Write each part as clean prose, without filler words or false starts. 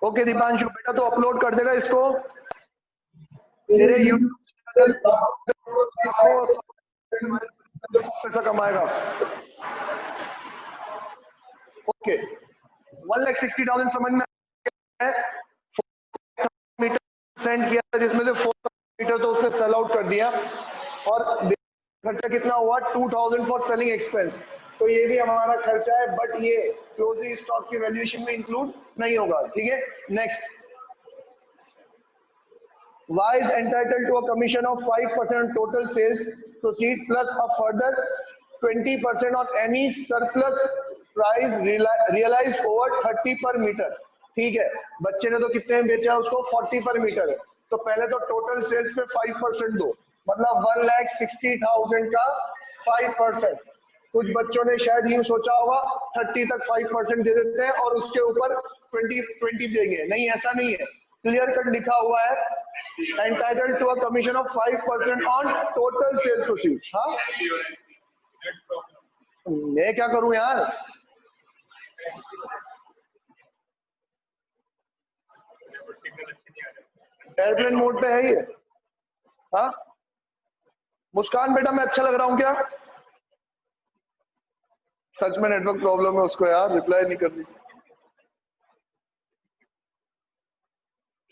Okay Deepanshu बेटा तो upload कर देगा इसको तेरे यूट्यूब पैसा कमाएगा। ओके 1,60,000 समझ में है। मीटर सेंड किया जिसमें से 4 मीटर तो उसने सेल आउट कर दिया और खर्चा कितना हुआ 2,000 फॉर सेलिंग एक्सपेंस। तो ये भी हमारा खर्चा है बट ये क्लोजिंग स्टॉक की वैल्यूएशन में इंक्लूड नहीं होगा। ठीक है next Y is entitled to a commission of 5% on total sales proceed plus a further 20% on any surplus price realized over 30 per meter। ठीक है बच्चे ने तो कितने में बेचा उसको 40 पर मीटर है तो पहले तो टोटल सेल्स पे 5% दो मतलब 1,60,000 का 5%। कुछ बच्चों ने शायद यूं सोचा होगा 30 तक 5% दे देते हैं और उसके ऊपर 20 देंगे। नहीं ऐसा नहीं है क्लियर कट लिखा हुआ है entitled to a commission of 5% on total sales proceeds। हाँ मैं क्या करूं यार एयरप्लेन मोड पे है ये। हाँ मुस्कान बेटा मैं अच्छा लग रहा हूं क्या? सच में नेटवर्क प्रॉब्लम है उसको यार रिप्लाई नहीं कर रही।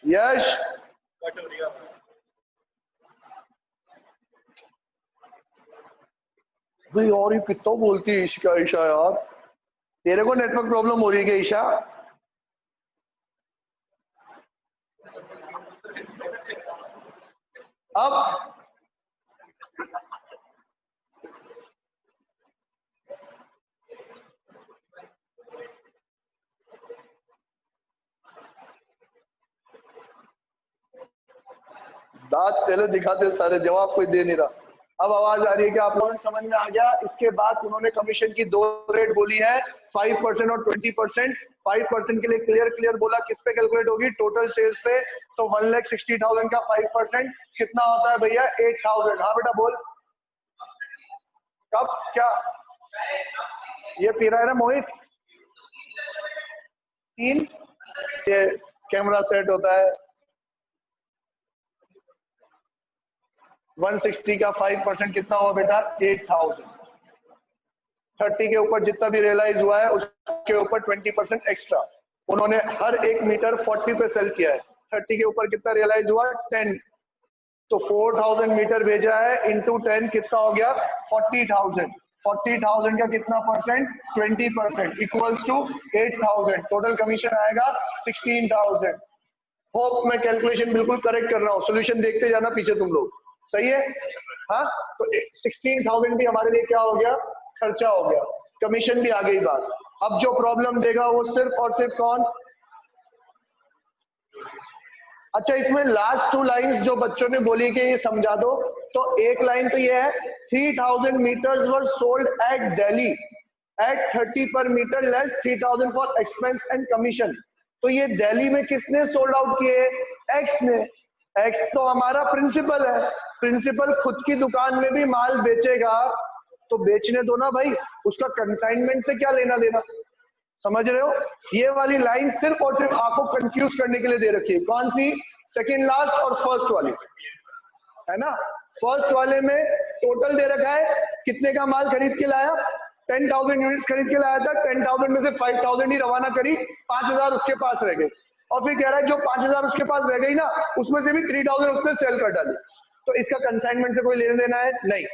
यश भाई और ये कितना बोलती है ईशा ईशा यार तेरे को नेटवर्क प्रॉब्लम हो रही है क्या ईशा? अब दांत पहले दिखाते सारे जवाब कोई दे नहीं रहा। अब आवाज आ रही है कि आप लोगों समझ में आ गया। इसके बाद उन्होंने कमीशन की 2 रेट बोली है 5% और 20%। 5% के लिए क्लियर बोला किस पे कैलकुलेट होगी टोटल सेल्स पे तो 1,60,000 का 5% कितना होता है भैया 8,000। हाँ बेटा बोल कब क्या ये पी रहा है ना मोहित 3 ये कैमरा सेट होता है 160 का 5% कितना हुआ बेटा 8,000। 30 के ऊपर जितना भी रियलाइज हुआ है उसके ऊपर 20% एक्स्ट्रा। उन्होंने हर एक मीटर 40 पे सेल किया है 30 के ऊपर कितना रियलाइज हुआ 10 तो 4,000 मीटर भेजा है इंटू 10 कितना हो गया 40,000। 40,000 का कितना percent 20% equals to 8,000 total commission आएगा 16,000। होप मैं कैलकुलेशन बिल्कुल करेक्ट कर रहा हूँ सोल्यूशन देखते जाना पीछे तुम लोग सही है। हाँ तो 16,000 भी हमारे लिए क्या हो गया खर्चा हो गया कमीशन भी आ गई बात। अब जो प्रॉब्लम देगा वो सिर्फ और सिर्फ कौन अच्छा इसमें लास्ट 2 लाइंस जो बच्चों ने बोली कि ये समझा दो तो एक लाइन तो ये है 3,000 meters were sold at Delhi at 30 per meter less 3,000 for expense and commission. तो ये दिल्ली में किसने सोल्ड आउट किए एक्स ने। एक्स तो हमारा प्रिंसिपल है प्रिंसिपल खुद की दुकान में भी माल बेचेगा तो बेचने दो ना भाई उसका कंसाइनमेंट से क्या लेना देना समझ रहे हो। ये वाली लाइन सिर्फ और सिर्फ आपको कंफ्यूज करने के लिए दे रखी है कौन सी सेकंड लास्ट और फर्स्ट वाली है ना। फर्स्ट वाले में टोटल दे रखा है कितने का माल खरीद के लाया 10,000 यूनिट्स खरीद के लाया था 10,000 में से 5,000 ही रवाना करी 5,000 उसके पास रह गए और फिर कह रहा है जो 5,000 उसके पास रह गई ना उसमें से भी 3,000 उसने सेल कर डाली तो इसका कंसाइनमेंट से कोई लेना देना है नहीं।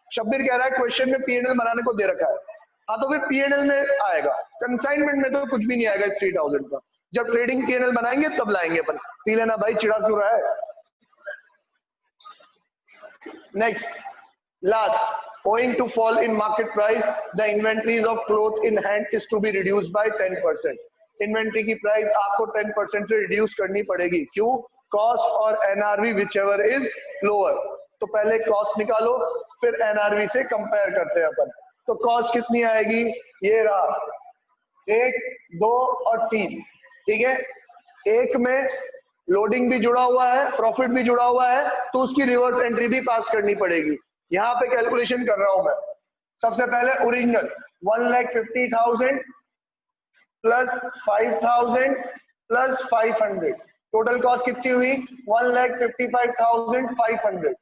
शब्बीर कह रहा है क्वेश्चन में पीएनएल बनाने को दे रखा है हाँ तो फिर पीएनएल में आएगा कंसाइनमेंट में तो कुछ भी नहीं आएगा 3,000 का। जब ट्रेडिंग पीएनएल बनाएंगे तब लाएंगे अपन पी लेना भाई चिड़ा क्यों रहा है। Next last owing to fall in market price the inventories of cloth in hand is to be reduced by 10%। Inventory की प्राइस आपको 10% से रिड्यूस करनी पड़ेगी क्यों कॉस्ट और एनआरवी whichever is lower। तो पहले कॉस्ट निकालो फिर एनआरवी से कंपेयर करते हैं अपन। तो कॉस्ट कितनी आएगी ये रहा 1 2 और 3 ठीक है। एक में लोडिंग भी जुड़ा हुआ है प्रॉफिट भी जुड़ा हुआ है तो उसकी रिवर्स एंट्री भी पास करनी पड़ेगी। यहाँ पे कैलकुलेशन कर रहा हूं मैं। सबसे पहले original 1,50,000 plus 5,000 plus 500, total cost कितनी हुई 1,55,500।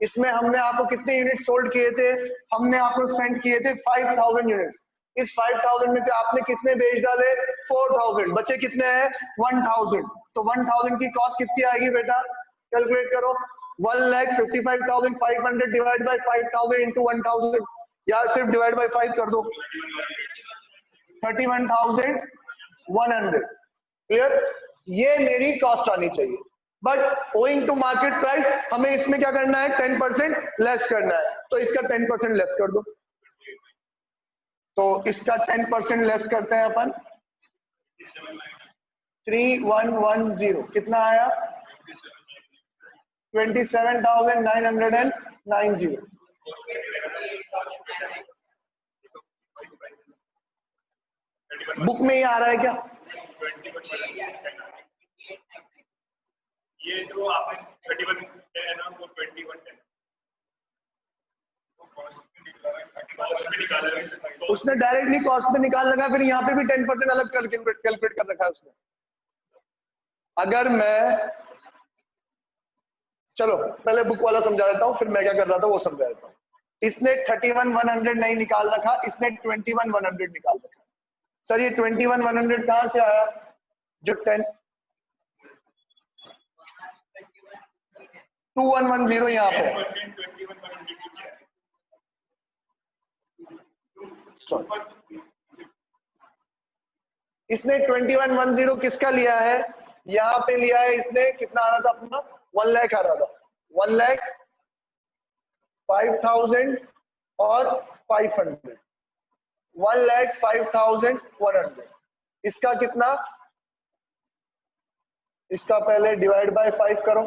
इसमें हमने आपको कितने यूनिट सोल्ड किए थे, हमने आपको सेंड किए थे 5,000 यूनिट्स। इस 5,000 में से आपने कितने बेच डाले 4,000, बचे कितने हैं 1,000। तो 1,000 की कॉस्ट कितनी आएगी बेटा, कैलकुलेट करो। 1,55,500 डिवाइड बाई 5,000 इंटू 1,000, या सिर्फ डिवाइड बाई 5 कर दो, 31,100। क्लियर, ये मेरी कॉस्ट आनी चाहिए। But owing to market price हमें इसमें क्या करना है 10% लेस करना है, तो इसका 10% लेस कर दो। तो इसका 10% लेस करते हैं अपन, 3110 कितना आया 27,990। बुक में ही आ रहा है क्या, ये जो आपने 31 है ना वो 21 है, उसने डायरेक्टली कॉस्ट पे निकाल लगा, फिर यहाँ पे भी 10% अलग कैलकुलेट कर रखा है उसने। अगर मैं, चलो पहले बुक वाला समझा देता हूँ, फिर मैं क्या कर रहा था वो समझा देता हूँ। इसने 31,100 नहीं निकाल रखा, इसने 21,100 निकाल रखा। सर ये 21,100 कहाँ से आया, जो 2110 यहाँ पे, इसने 2110 किसका लिया है, यहाँ पे लिया है इसने, कितना आ रहा था अपना 1 लाख आ रहा था, 1,05,000 और 500, 1,05,100। इसका कितना, इसका पहले डिवाइड बाय 5 करो,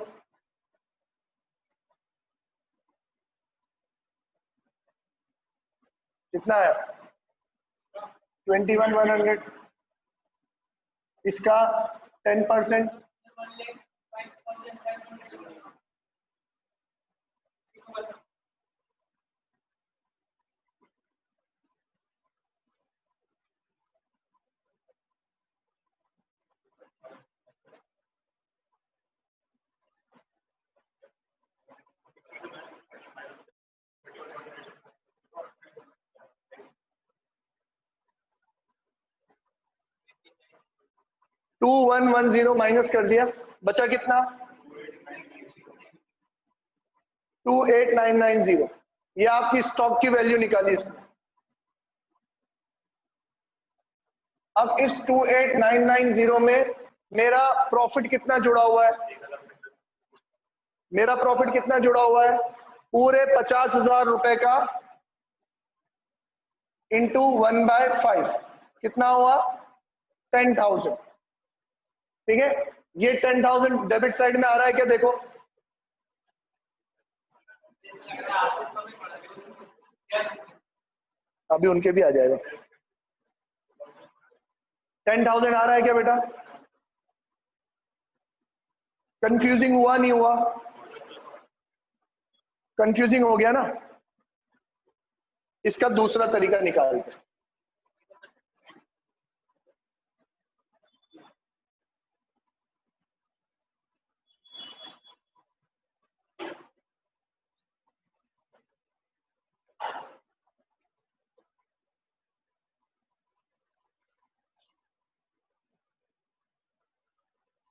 कितना है 21,100। इसका 10%, टू 110 माइनस कर दिया, बचा कितना 28,990। ये आपकी स्टॉक की वैल्यू निकाली इसमें। अब इस 28,990 में मेरा प्रॉफिट कितना जुड़ा हुआ है, मेरा प्रॉफिट कितना जुड़ा हुआ है, पूरे 50,000 रुपए का इंटू 1/5 कितना हुआ 10,000। ठीक है, ये 10,000 डेबिट साइड में आ रहा है क्या, देखो अभी उनके भी आ जाएगा। 10,000 आ रहा है क्या बेटा, कंफ्यूजिंग हुआ नहीं हुआ, कंफ्यूजिंग हो गया ना। इसका दूसरा तरीका निकालते हैं।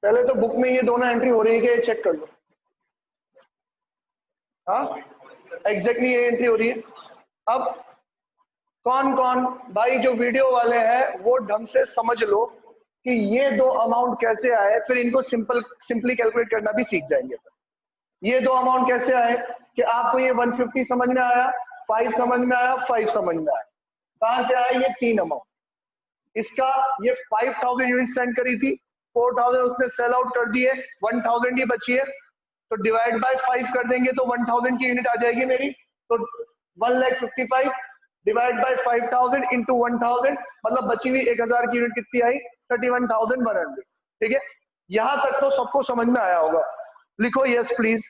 पहले तो बुक में ये दोनों एंट्री हो रही है कि चेक कर लो, हाँ एग्जैक्टली ये एंट्री हो रही है। अब कौन कौन भाई जो वीडियो वाले हैं वो ढंग से समझ लो कि ये दो अमाउंट कैसे आए, फिर इनको सिंपली कैलकुलेट करना भी सीख जाएंगे। ये दो अमाउंट कैसे आए कि आपको ये 150 समझ में आया, 5 समझ में आया, 5 समझ में आया, कहां से आया ये 3 अमाउंट। इसका ये 5,000 यूनिट सेंड करी थी, 4,000 उसने सेल आउट कर दिए, 1,000 ही बची है, तो डिवाइड बाय 5 कर देंगे तो 1,000 की यूनिट आ जाएगी मेरी। तो 1,55,000 डिवाइड बाय 5,000 इंटू 1,000, मतलब बची हुई 1,000 की यूनिट कितनी आई 31,100। ठीक है, यहां तक तो सबको समझ में आया होगा, लिखो यस प्लीज।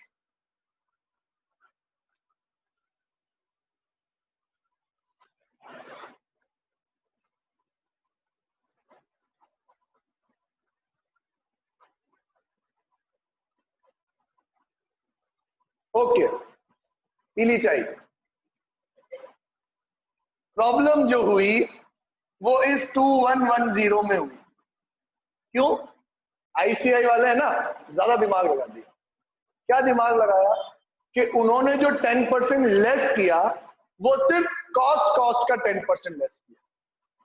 ओके, पीली चाय। प्रॉब्लम जो हुई वो इस 2110 में हुई। क्यों? आईसीआई वाले है ना, ज्यादा दिमाग लगा दिया। क्या दिमाग लगाया कि उन्होंने जो 10% लेस किया वो सिर्फ कॉस्ट का 10% लेस किया।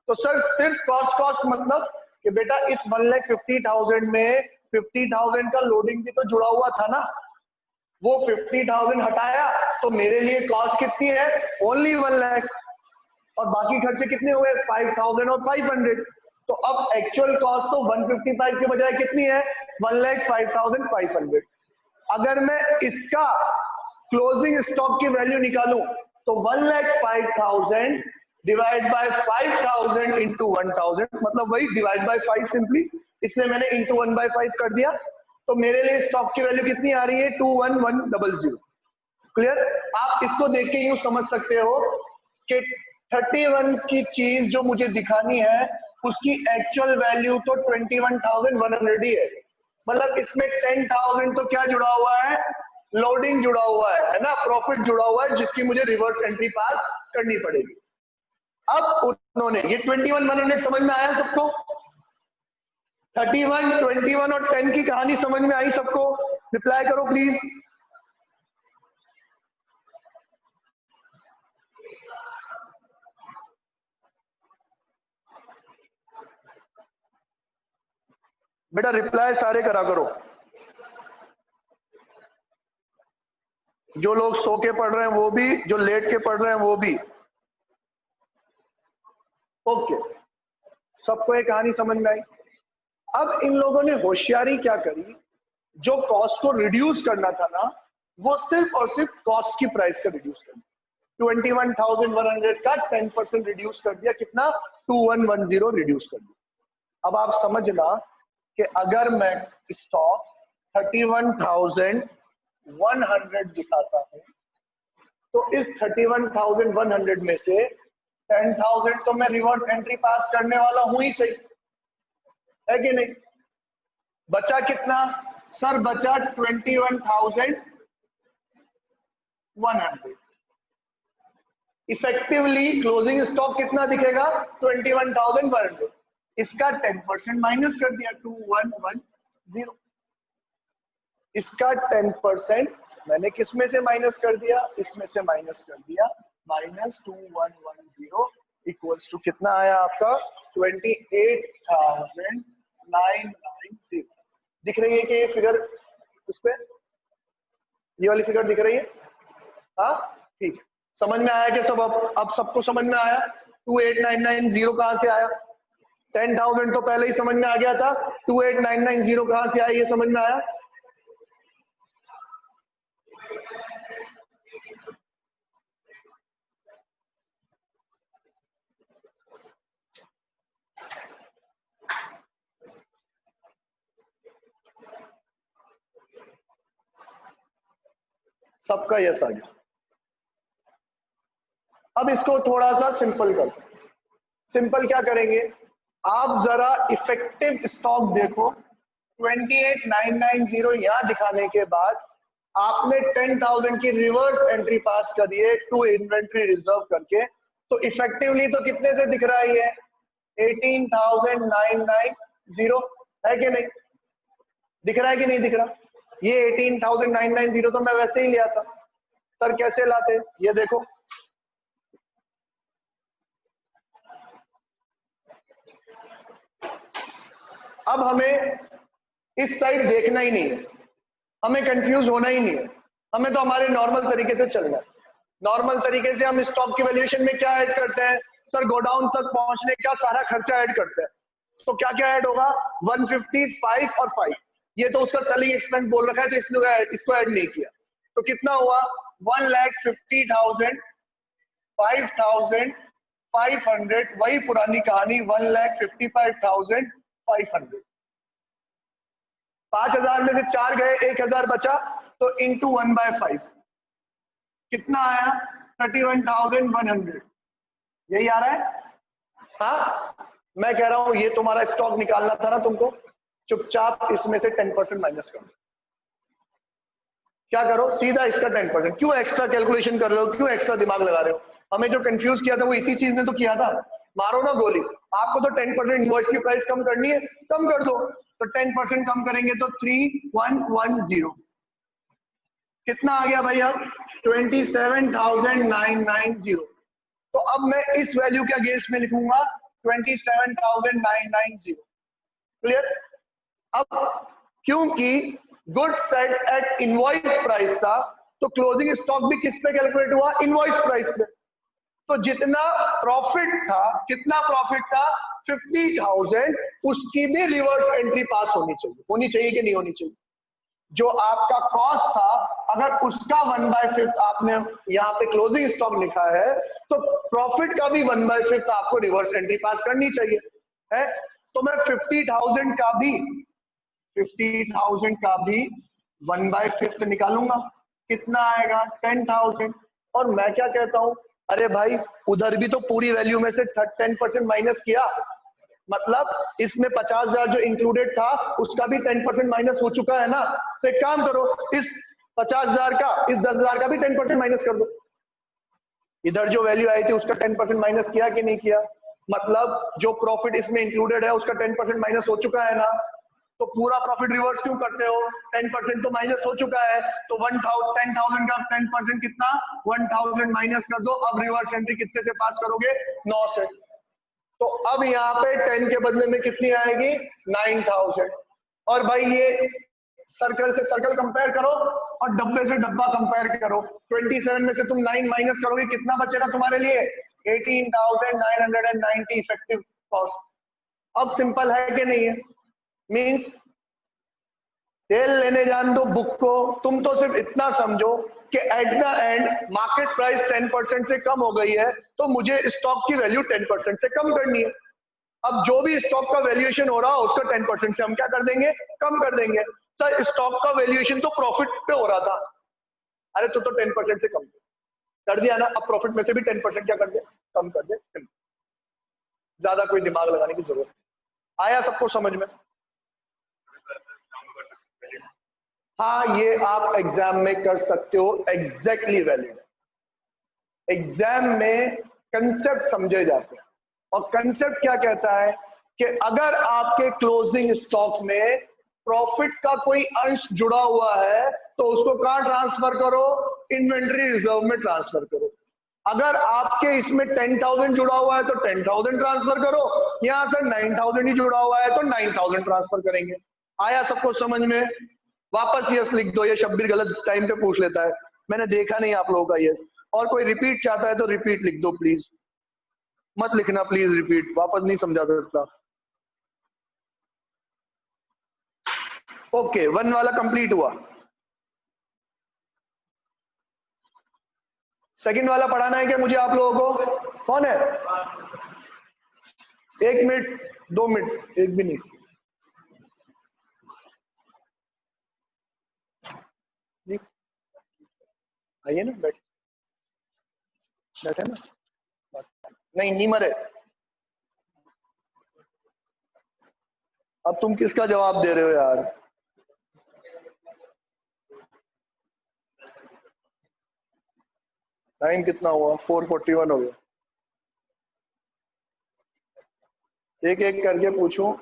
तो सर सिर्फ कॉस्ट मतलब कि बेटा इस 1,50,000 में 50,000 का लोडिंग भी तो जुड़ा हुआ था ना, वो 50,000 हटाया तो मेरे लिए कॉस्ट कितनी है? ओनली 1 लाख। और बाकी खर्चे कितने हुए? 5,000 और 500। तो अब एक्चुअल कॉस्ट तो 155 के बजाय कितनी है? 1,05,500। अगर मैं इसका क्लोजिंग स्टॉक की वैल्यू निकालूं तो 1,05,000 डिवाइड बाय 5,000 इंटू 1,000, मतलब वही डिवाइड बाय 5 सिंपली, इसलिए मैंने इंटू 1/5 कर दिया। तो मेरे लिए स्टॉक की वैल्यू कितनी आ रही है? 21100। क्लियर? आप इसको देख के यूं समझ सकते हो कि 31 की चीज जो मुझे दिखानी है उसकी एक्चुअल वैल्यू तो 21,100 ही है। मतलब इसमें 10,000 तो क्या जुड़ा हुआ है? लोडिंग जुड़ा हुआ है ना, प्रॉफिट जुड़ा हुआ है, जिसकी मुझे रिवर्स एंट्री पास करनी पड़ेगी। अब उन्होंने ये 21,100 समझ में आया सबको? 31, 21 और 10 की कहानी समझ में आई सबको? रिप्लाई करो प्लीज। बेटा रिप्लाई सारे करा करो, जो लोग सो के पढ़ रहे हैं वो भी, जो लेट के पढ़ रहे हैं वो भी। ओके, सबको ये कहानी समझ में आई। अब इन लोगों ने होशियारी क्या करी, जो कॉस्ट को रिड्यूस करना था ना, वो सिर्फ और सिर्फ कॉस्ट की प्राइस का रिड्यूस कर दिया। 21,100 का 10% रिड्यूस कर दिया। कितना? 2110 रिड्यूस कर दिया। अब आप समझना कि अगर मैं स्टॉक 31,100 दिखाता हूं तो इस 31,100 में से 10,000 तो मैं रिवर्स एंट्री पास करने वाला हूं ही सही, है कि नहीं? बचा कितना? सर बचा 21,100। इफेक्टिवली क्लोजिंग स्टॉक कितना दिखेगा? 21,100। इसका 10% माइनस कर दिया, 2110। इसका 10% मैंने किस में से माइनस कर दिया? इसमें से माइनस कर दिया। -2110 इक्वल्स टू कितना आया आपका? 28,990। दिख रही है कि ये फिगर उस पे, ये वाली फिगर दिख रही है? हाँ ठीक, समझ में आया कि सब? अब सबको समझ में आया 28,990 कहां से आया? 10,000 तो पहले ही समझ में आ गया था, 28,990 कहां से आया ये समझ में आया? सबका यस आ गया। अब इसको थोड़ा सा सिंपल करते हैं। सिंपल क्या करेंगे? आप जरा इफेक्टिव स्टॉक देखो। 28,990 यहां दिखाने के बाद आपने 10,000 की रिवर्स एंट्री पास करी है टू इन्वेंट्री रिजर्व करके, तो इफेक्टिवली तो कितने से दिख रहा है ये? 18,990 है कि नहीं? दिख रहा है कि नहीं दिख रहा? ये 18,990 तो मैं वैसे ही लिया था। सर कैसे लाते? ये देखो, अब हमें इस साइड देखना ही नहीं है, हमें कंफ्यूज होना ही नहीं है, हमें तो हमारे नॉर्मल तरीके से चलना है। नॉर्मल तरीके से हम स्टॉक की वैल्यूएशन में क्या ऐड करते हैं? सर गोडाउन तक पहुंचने का सारा खर्चा ऐड करते हैं। तो क्या क्या ऐड होगा? 155 और 5, ये तो उसका सेलिंग एक्सपेंस बोल रखा है तो इसको ऐड नहीं किया। तो कितना हुआ? 1,50,000, 5,500, वही पुरानी कहानी 1,55,500। 5,000 में से 4 गए, 1,000 बचा, तो इंटू 1/5 कितना आया? 31,100। यही आ रहा है? हाँ, मैं कह रहा हूं ये तुम्हारा स्टॉक निकालना था ना तुमको, चुपचाप इसमें से 10% माइनस कर दो। क्या करो, सीधा इसका 10%। क्यों एक्स्ट्रा कैलकुलेशन कर रहे हो, क्यों एक्स्ट्रा दिमाग लगा रहे हो? हमें जो कंफ्यूज किया था वो इसी चीज ने तो किया था। मारो ना गोली। आपको तो 10% इनवॉइस की प्राइस कम करनी है, कम कर दो। तो 10% कम करेंगे तो 3110 कितना आ गया भाई? अब 27,990। तो अब मैं इस वैल्यू के अगेंस्ट में लिखूंगा 27,990। क्लियर? अब क्योंकि good set at invoice price था, तो क्लोजिंग स्टॉक भी किस पे कैलकुलेट हुआ? इनवॉइस प्राइस पे। तो जितना प्रॉफिट था, कितना प्रॉफिट था? 50,000। उसकी भी रिवर्स एंट्री पास होनी चाहिए कि नहीं होनी चाहिए? जो आपका कॉस्ट था, अगर उसका 1/5 आपने यहाँ पे क्लोजिंग स्टॉक लिखा है, तो प्रॉफिट का भी 1/5 आपको रिवर्स एंट्री पास करनी चाहिए है। तो मैं 50,000 का भी 1/5 निकालूंगा। कितना आएगा? 10,000। और मैं क्या कहता हूं, अरे भाई उधर भी तो पूरी वैल्यू में से 10% माइनस किया, मतलब इसमें 50,000 जो इंक्लूडेड था उसका भी 10% माइनस हो चुका है ना। तो एक काम करो, इस 50,000 का, इस 10,000 का भी 10% माइनस कर दो। इधर जो वैल्यू आई थी उसका 10% माइनस किया कि नहीं किया? मतलब जो प्रॉफिट इसमें इंक्लूडेड है उसका 10% माइनस हो चुका है ना। तो पूरा प्रॉफिट रिवर्स क्यों करते हो? 10% तो माइनस हो चुका है। तो 10,000 का 10% कितना? 1,000 माइनस कर दो। अब रिवर्स एंट्री कितने से पास करोगे? 9 से। तो अब यहाँ पे 10 के बदले में कितनी आएगी? 9,000। और भाई ये सर्कल से सर्कल कंपेयर करो और डब्बे से डब्बा कंपेयर करो। 27 में से तुम 9 माइनस करोगे, कितना बचेगा तुम्हारे लिए? 18,990 इफेक्टिव कॉस्ट। अब सिंपल है कि नहीं है? मीन्स तेल लेने जान दो बुक को, तुम तो सिर्फ इतना समझो कि at the end market price 10% से कम हो गई है, तो मुझे स्टॉक की वैल्यू 10% से कम करनी है। अब जो भी स्टॉक का वैल्यूएशन हो रहा हो उसका 10% से हम क्या कर देंगे? कम कर देंगे। सर स्टॉक का वैल्यूएशन तो प्रॉफिट पे हो रहा था। अरे तो 10% से कम कर दिया ना, अब प्रॉफिट में से भी 10% क्या कर दे? कम कर दे। सिंपल, ज्यादा कोई दिमाग लगाने की जरूरत नहीं। आया सबको समझ में? हाँ, ये आप एग्जाम में कर सकते हो, एग्जैक्टली वैलिड। एग्जाम में कंसेप्ट समझे जाते हैं, और कंसेप्ट क्या कहता है कि अगर आपके क्लोजिंग स्टॉक में प्रॉफिट का कोई अंश जुड़ा हुआ है तो उसको कहां ट्रांसफर करो? इन्वेंट्री रिजर्व में ट्रांसफर करो। अगर आपके इसमें 10,000 जुड़ा हुआ है तो 10,000 ट्रांसफर करो, यहां से 9,000 ही जुड़ा हुआ है तो 9,000 ट्रांसफर करेंगे। आया सबको समझ में? वापस यस लिख दो, ये शब्बीर गलत टाइम पे पूछ लेता है, मैंने देखा नहीं आप लोगों का यस। और कोई रिपीट चाहता है तो रिपीट लिख दो प्लीज, मत लिखना प्लीज रिपीट, वापस नहीं समझा सकता। ओके, 1 वाला कंप्लीट हुआ। सेकंड वाला पढ़ाना है क्या मुझे आप लोगों को? कौन है? 1 मिनट, 2 मिनट, 1 भी नहीं। आइए ना, बैठे ना। नहीं, नहीं मरे। अब तुम किसका जवाब दे रहे हो यार? टाइम कितना हुआ? 4:41 हो गया। एक एक करके पूछूं,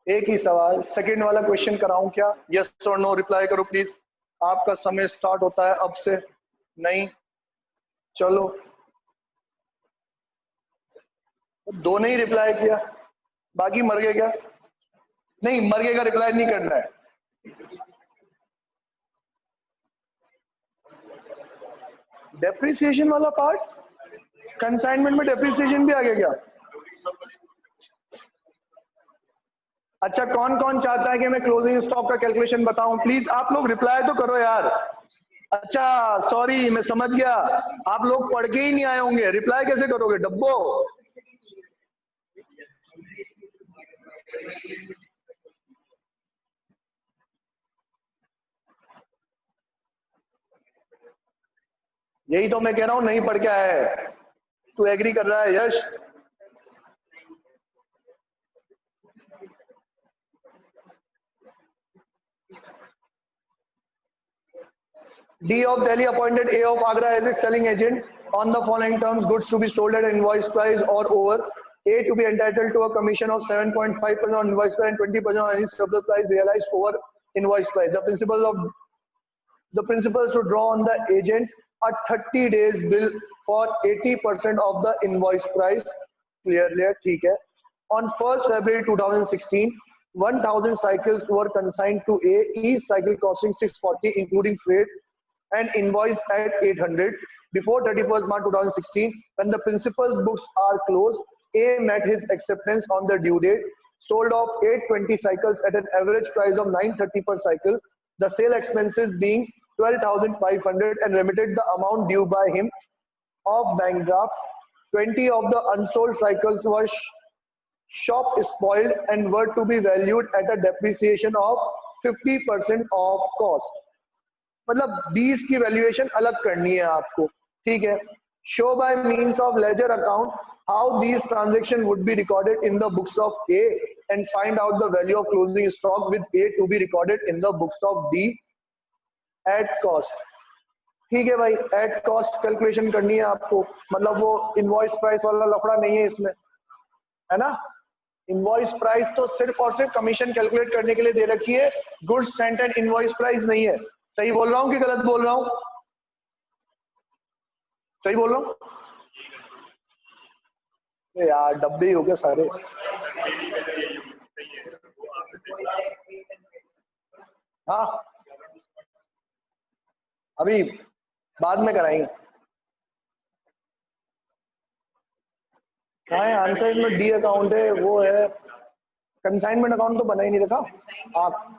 एक ही सवाल। सेकंड वाला क्वेश्चन कराऊं क्या? यस और नो रिप्लाई करो प्लीज। आपका समय स्टार्ट होता है अब से। नहीं, चलो दो ने ही रिप्लाई किया, बाकी मर गए क्या? नहीं, मर गए का रिप्लाई नहीं करना है। डेप्रिसिएशन वाला पार्ट, कंसाइनमेंट में डेप्रिसिएशन भी आ गया क्या? अच्छा, कौन कौन चाहता है कि मैं क्लोजिंग स्टॉक का कैलकुलेशन बताऊं? प्लीज आप लोग रिप्लाई तो करो यार। अच्छा सॉरी, मैं समझ गया, आप लोग पढ़ के ही नहीं आए होंगे, रिप्लाई कैसे करोगे डब्बो? यही तो मैं कह रहा हूं, नहीं पढ़ के आया है। तू एग्री कर रहा है यश? D of Delhi appointed A of Agra as its selling agent on the following terms: goods to be sold at invoice price or over. A to be entitled to a commission of 7.5% on invoice price and 20% on any surplus price realized over invoice price. The principal should draw on the agent a 30 days bill for 80% of the invoice price. Clearly, ठीक है. On 1st February 2016, 1,000 cycles were consigned to A, each cycle costing 640 including freight, and invoiced at 800. Before 31st March 2016, when the principal's books are closed, A met his acceptance on the due date, sold off 820 cycles at an average price of 930 per cycle, the sale expenses being 12,500, and remitted the amount due by him of bank draft. 20 of the unsold cycles were shop spoiled and were to be valued at a depreciation of 50% of cost. मतलब 20 की valuation अलग करनी है आपको, ठीक है. Show by means of ledger account how these transactions would be recorded in the books of A and find out the value of closing stock with A to be recorded in the books of D at cost. ठीक है भाई, at cost calculation करनी है आपको. मतलब वो invoice price वाला लफड़ा नहीं है इसमें, है ना. इनवॉइस प्राइस तो सिर्फ और सिर्फ कमीशन कैलकुलेट करने के लिए दे रखी है, goods sent and invoice price नहीं है. सही बोल रहा हूँ कि गलत बोल रहा हूँ? सही बोल रहा हूँ यार, डब्बे ही हो गए सारे. हाँ, अभी बाद में कराएंगे. हाँ, आंसर में डी अकाउंट है, वो है. कंसाइनमेंट अकाउंट तो बना ही नहीं रखा आप.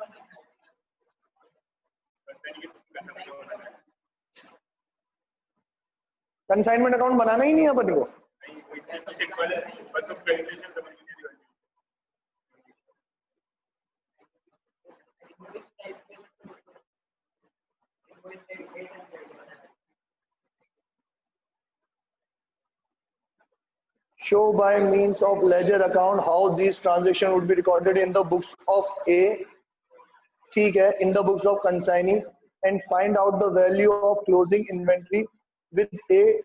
कंसाइनमेंट अकाउंट बनाना ही नहीं है अपन को. Show by means of ledger account how these transactions would be recorded in the books of A, ठीक है, in the books of consignee, and find out the value of closing inventory with A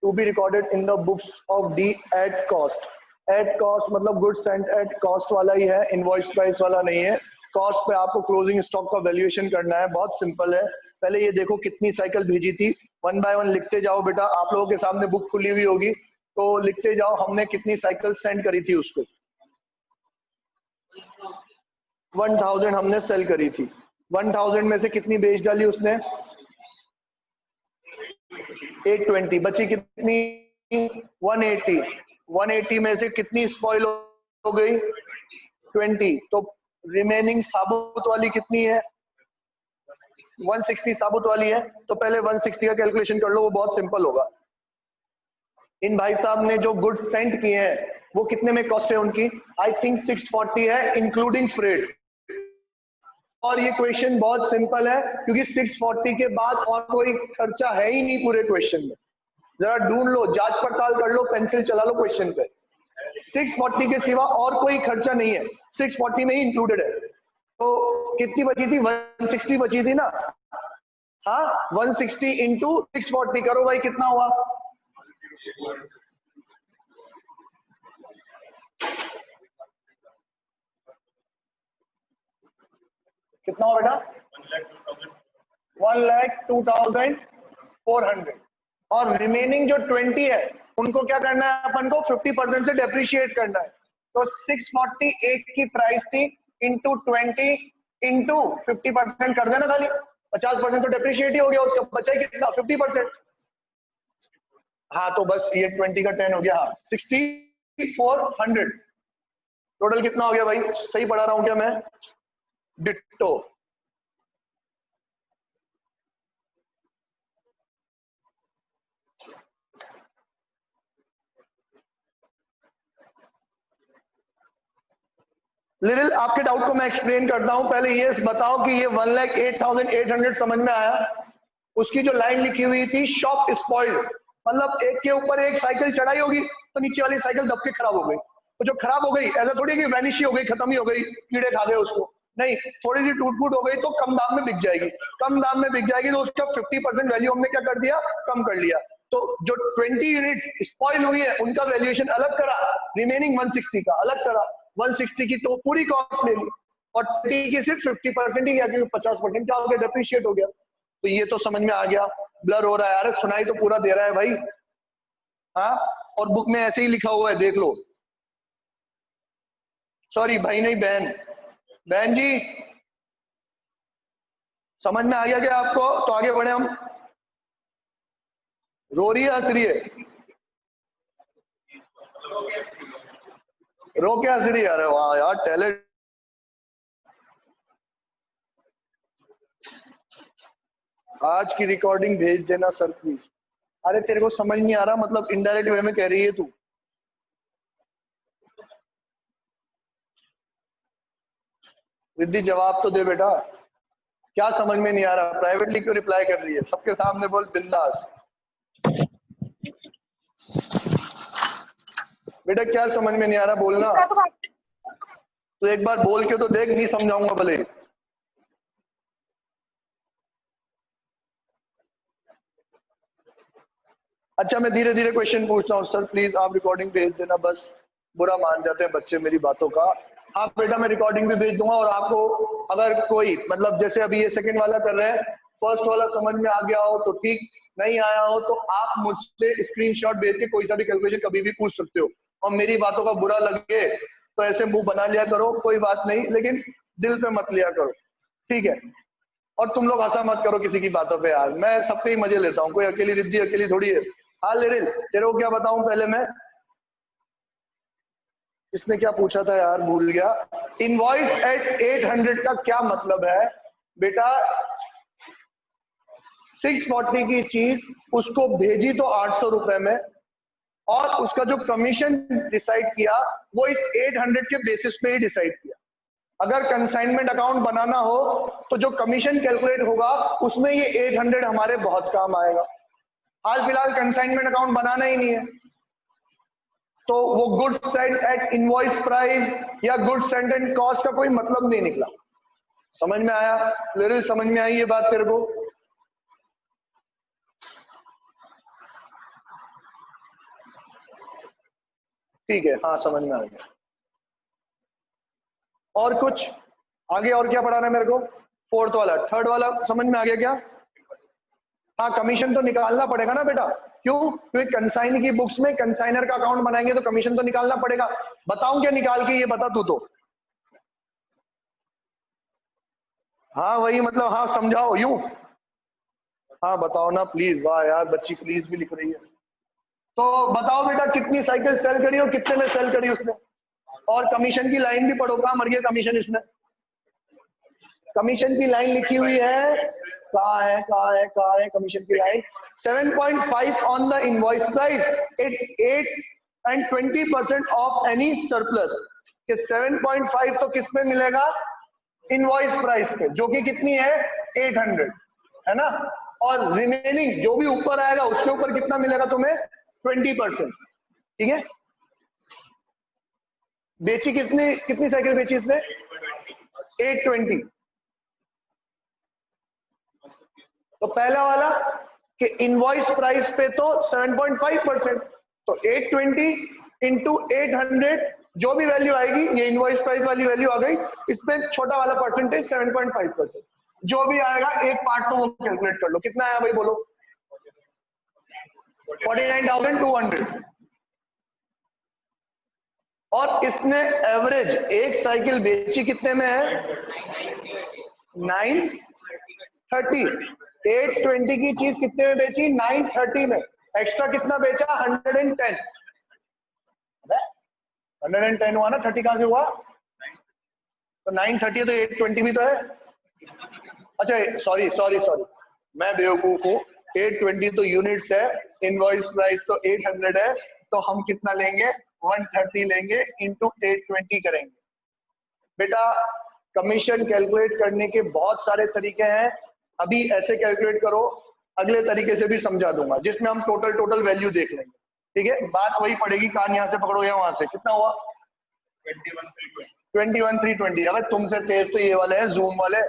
to be recorded in the books of D at cost. At cost मतलब goods sent at cost वाला ही है, invoice price वाला नहीं है. Cost पे आपको closing stock का valuation करना है. बहुत सिंपल है. पहले ये देखो कितनी साइकिल भेजी थी, वन बाय वन लिखते जाओ बेटा. आप लोगों के सामने बुक खुली हुई होगी तो लिखते जाओ हमने कितनी साइकिल सेंड करी थी उसको. 1000 हमने सेल करी थी. 1000 में से कितनी बेच डाली उसने? 820. बची कितनी? 180. 180 में से कितनी स्पॉइल हो गई? 20. तो रिमेनिंग साबुत वाली कितनी है? 160 साबुत वाली है. तो पहले 160 का कैलकुलेशन कर लो, वो बहुत सिंपल होगा. इन भाई साहब ने जो गुड्स सेंड किए हैं वो कितने में कॉस्ट है उनकी? आई थिंक 640 है इंक्लूडिंग फ्रेट. और ये क्वेश्चन बहुत सिंपल है क्योंकि 640 के बाद और कोई खर्चा है ही नहीं पूरे क्वेश्चन में. जरा ढूंढ लो, जांच पड़ताल कर लो, पेंसिल चला लो क्वेश्चन पे. 640 के सिवा और कोई खर्चा नहीं है, 640 में ही इंक्लूडेड है. तो कितनी बची थी? 160 बची थी ना. हाँ, 160 इंटू 640 करो भाई, कितना हुआ? कितना हुआ बेटा? 1,02,400. और रिमेनिंग जो 20 है उनको क्या करना है अपन को? 50% से डेप्रिशिएट करना है. तो 640 एक की प्राइस थी, इंटू 20 इंटू 50% कर देना. खाली 50% तो डेप्रिशिएट ही हो गया, उसका बचा ही कितना? 50%. हाँ, तो बस ये 20 का 10 हो गया. हाँ, 6400. टोटल कितना हो गया भाई? सही पढ़ा रहा हूं क्या मैं? डिट्टो. लिटिल आपके डाउट को मैं एक्सप्लेन करता हूं. पहले ये बताओ कि ये 1,08,800 समझ में आया? उसकी जो लाइन लिखी हुई थी शॉप स्पॉइल्ड, मतलब एक के ऊपर एक साइकिल चढ़ाई होगी तो नीचे वाली साइकिल दब के खराब हो गई. तो जो खराब हो गई ऐसा थोड़ी कि वैनिश ही हो गई, खत्म ही हो गई, कीड़े खा गए उसको. नहीं, थोड़ी सी टूट फूट हो गई तो कम दाम में बिक जाएगी, कम दाम में बिक जाएगी तो उसका 50% वैल्यू हमने क्या कर दिया, कम कर लिया। तो जो 20 यूनिट स्पॉइल हुई है उनका वैल्यूएशन अलग करा, रिमेनिंग 160 का अलग करा, 160 की तो पूरी कॉस्ट ले ली और 20 की सिर्फ 50% ही गया, क्योंकि 50% क्या हो गया, डेप्रिशिएट हो गया। तो ये तो समझ में आ गया, ब्लर हो रहा है यार, सुनाई तो पूरा दे रहा है भाई। हाँ, और बुक में ऐसे ही लिखा हुआ है, देख लो। सॉरी भाई नहीं, बहन, बहन जी समझ में आ गया क्या आपको? तो आगे बढ़े हम। रो रही है, हंस रही है? रो के हंस रही है? अरे वाह यार, टैलेंट। आज की रिकॉर्डिंग भेज देना सर प्लीज। अरे तेरे को समझ नहीं आ रहा, मतलब इनडायरेक्ट वे में कह रही है तू। रिद्धि जवाब तो दे बेटा, क्या समझ में नहीं आ रहा? प्राइवेटली क्यों रिप्लाई कर रही है? सबके सामने बोल बिंदास। बेटा क्या समझ में नहीं आ रहा, बोलना। तो एक बार बोल के तो देख, नहीं समझाऊंगा भले। अच्छा मैं धीरे धीरे क्वेश्चन पूछता हूँ। सर प्लीज आप रिकॉर्डिंग भेज देना, बस बुरा मान जाते हैं बच्चे मेरी बातों का। आप बेटा मैं रिकॉर्डिंग भी भेज दूंगा, और आपको अगर कोई मतलब जैसे अभी ये सेकंड वाला कर रहे हैं, फर्स्ट वाला समझ में आ गया हो तो ठीक, नहीं आया हो तो आप मुझसे स्क्रीनशॉट भेज के कोई सा भी कैलकुलेशन कभी भी पूछ सकते हो। और मेरी बातों का बुरा लगे तो ऐसे मुंह बना लिया करो, कोई बात नहीं, लेकिन दिल पे मत लिया करो, ठीक है? और तुम लोग हंसा मत करो किसी की बातों पे यार, मैं सबके ही मजे लेता हूँ, कोई अकेली रिद्धि अकेली थोड़ी है। हाँ लिरिल, तेरे को क्या बताऊं पहले मैं? इसने क्या पूछा था यार, भूल गया। इनवॉइस एट 800 का क्या मतलब है बेटा? 640 की चीज उसको भेजी तो 800 रुपए में, और उसका जो कमीशन डिसाइड किया वो इस 800 के बेसिस पे ही डिसाइड किया। अगर कंसाइनमेंट अकाउंट बनाना हो तो जो कमीशन कैलकुलेट होगा उसमें ये 800 हमारे बहुत काम आएगा। हाल फिलहाल कंसाइनमेंट अकाउंट बनाना ही नहीं है, तो वो goods sent at invoice price या गुड्स सेंट एंड कॉस्ट का कोई मतलब नहीं निकला। समझ में आया? लिरिल समझ में आई ये बात तेरे को? ठीक है, हाँ समझ में आ गया। और कुछ आगे और क्या पढ़ाना है मेरे को? फोर्थ वाला, थर्ड वाला समझ में आ गया क्या? हाँ, कमीशन तो निकालना पड़ेगा ना बेटा, क्यों? क्योंकि कंसाइन की बुक्स में कंसाइनर का अकाउंट बनाएंगे तो कमीशन तो निकालना पड़ेगा। बताऊं क्या निकाल के, ये बता तू तो। हाँ वही मतलब, हाँ समझाओ यूं। हाँ बताओ ना प्लीज, वाह यार बच्ची प्लीज भी लिख रही है। तो बताओ बेटा कितनी साइकिल सेल करी और कितने में सेल करी उसने, और कमीशन की लाइन भी पढ़ो। कहाँ मर गया कमीशन? इसमें कमीशन की लाइन लिखी हुई है, कहाँ है कहाँ है कहाँ है कमीशन की line? 7.5 on the invoice price, 8 and 20% of any surplus. 7.5 तो किस पे मिलेगा? इनवॉइस प्राइस पे, जो कि कितनी है? 800, है ना? और रिमेनिंग जो भी ऊपर आएगा उसके ऊपर कितना मिलेगा तुम्हें? 20%, ठीक है? बेची कितनी कितनी साइकिल बेची इसने? 820। तो पहला वाला कि इनवॉइस प्राइस पे तो 7.5%, तो 820 इंटू 800 जो भी वैल्यू आएगी, ये इनवॉइस प्राइस वाली वैल्यू आ गई, इसमें छोटा वाला परसेंटेज 7.5%, जो भी आएगा एक पार्ट तो वो कैलकुलेट कर लो। कितना आया भाई बोलो? 49,200। और इसने एवरेज एक साइकिल बेची कितने में है? 930। 820 की चीज कितने में बेची? 930 में। एक्स्ट्रा कितना बेचा? 110। 110 हुआ ना, 30 कहां से हुआ? तो 930 तो 820 भी तो है। अच्छा सॉरी सॉरी सॉरी, मैं बेवकूफ हूँ। 820 तो यूनिट्स है, इनवॉइस प्राइस तो 800 है, तो हम कितना लेंगे? 130 लेंगे, इंटू 820 करेंगे। बेटा कमीशन कैलकुलेट करने के बहुत सारे तरीके हैं, अभी ऐसे कैलकुलेट करो, अगले तरीके से भी समझा दूंगा जिसमें हम टोटल वैल्यू देख लेंगे, ठीक है? बात वही पड़ेगी, कान यहाँ से पकड़ो या वहां से। कितना हुआ? 21,320। अबे तुमसे तेज तो ये वाले हैं, जूम वाले।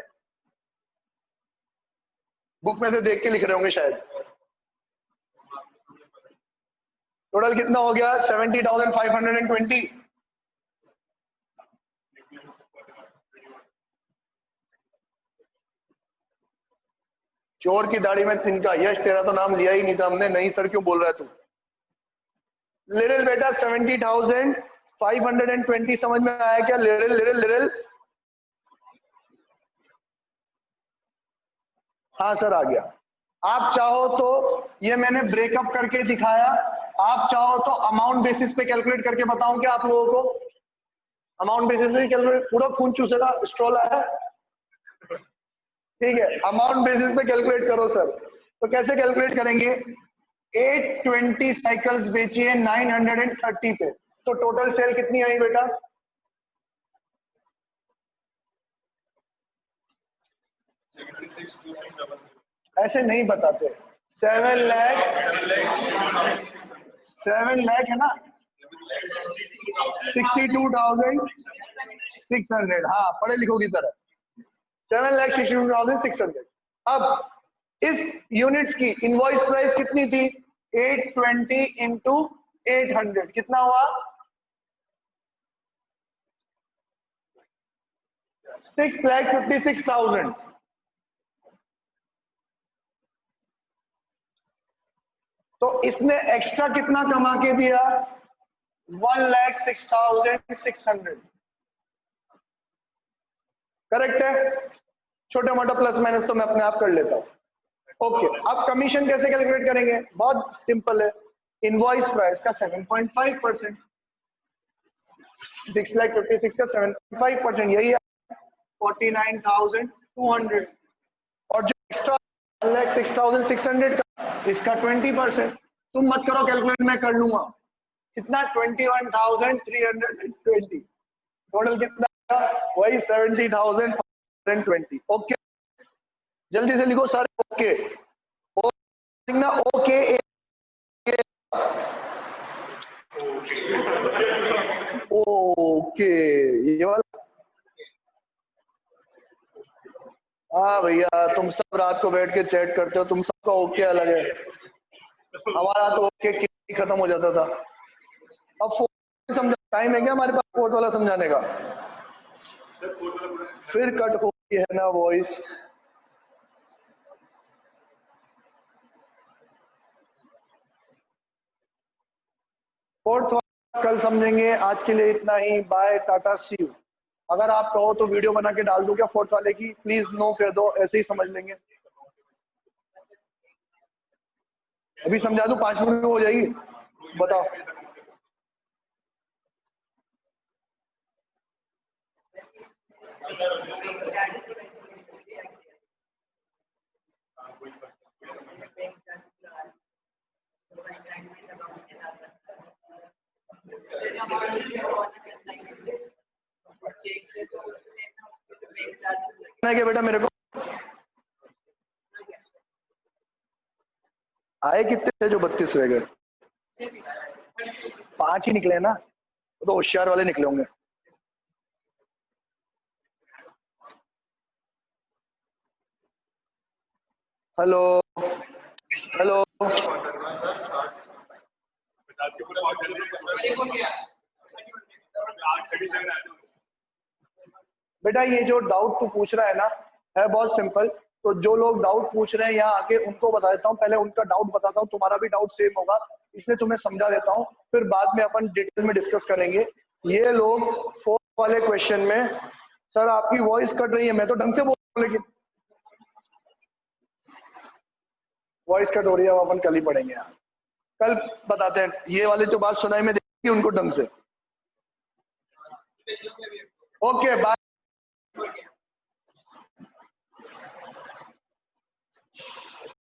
बुक में से देख के लिख रहे होंगे शायद। टोटल कितना हो गया? 70,520। चोर की दाढ़ी में तिनका। यश, तेरा तो नाम लिया ही नहीं था हमने। नहीं सर क्यों बोल रहा है तू? लिटिल बेटा 70,520 समझ में आया क्या? Little little little. हाँ सर आ गया। आप चाहो तो ये मैंने ब्रेकअप करके दिखाया, आप चाहो तो अमाउंट बेसिस पे कैलकुलेट करके बताऊं क्या आप लोगों को? अमाउंट बेसिस पे कैलकुलेट, पूरा खून चूसेगा, स्ट्रॉल आया। ठीक है, अमाउंट बेसिस पे कैलकुलेट करो सर। तो कैसे कैलकुलेट करेंगे? 820 साइकिल्स बेची है 930 पे, तो टोटल सेल कितनी आई बेटा? ऐसे नहीं बताते। 7 लाख है ना, 62,600। हाँ पढ़े लिखो की तरह 7,62,600। अब इस यूनिट्स की इनवॉइस प्राइस कितनी थी? 820 इंटू 800 कितना हुआ? 6,56,000। तो इसने एक्स्ट्रा कितना कमा के दिया? 1,06,600। करेक्ट है? छोटा मोटा प्लस माइनस तो मैं अपने आप कर लेता हूं। ओके, अब कमीशन कैसे कैलकुलेट करेंगे? बहुत सिंपल है। इनवॉइस प्राइस का 7.5%, 6,56,000 का 7.5%, यही है 49,200। और जो एक्स्ट्रा 1,06,600 का, इसका 20%। तुम मत करो कैलकुलेट, मैं कर लूंगा। कितना? 21,320। टोटल कितना? वही 70,520। ओके, जल्दी से लिखो सर। ओके ना, ओके ओके ये वाला। हाँ भैया, तुम सब रात को बैठ के चैट करते हो, तुम सबका ओके अलग है, हमारा तो ओके खत्म हो जाता था। अब फोर्थ समझा, टाइम है क्या हमारे पास फोर्थ वाला समझाने का? फिर कट होती है ना वॉइस। फोर्थ वाला कल समझेंगे, आज के लिए इतना ही। Bye, tata, see you. अगर आप कहो तो वीडियो बना के डाल दो क्या फोर्थ वाले की? प्लीज नो कह दो, ऐसे ही समझ लेंगे। अभी समझा दो, 5 मिनट में हो जाएगी। बताओ। क्या बेटा मेरे को आए कितने थे जो 32 रह गए? 5 ही निकले ना, तो होशियार वाले निकले होंगे। हेलो हेलो, बेटा ये जो डाउट तू पूछ रहा है ना, है बहुत सिंपल। तो जो लोग डाउट पूछ रहे हैं यहाँ आके उनको बता देता हूँ, पहले उनका डाउट बताता हूँ, तुम्हारा भी डाउट सेम होगा, इसलिए तुम्हें समझा देता हूँ, फिर बाद में अपन डिटेल में डिस्कस करेंगे। ये लोग फोर्थ वाले क्वेश्चन में, सर आपकी वॉइस कट रही है, मैं तो ढंग से बोल रहा हूँ, लेकिन वॉइस कट हो रही है, अपन कल ही पढ़ेंगे यार, कल बताते हैं। ये वाले जो बात सुनाई मैं देखी उनको ढंग से। Okay bye.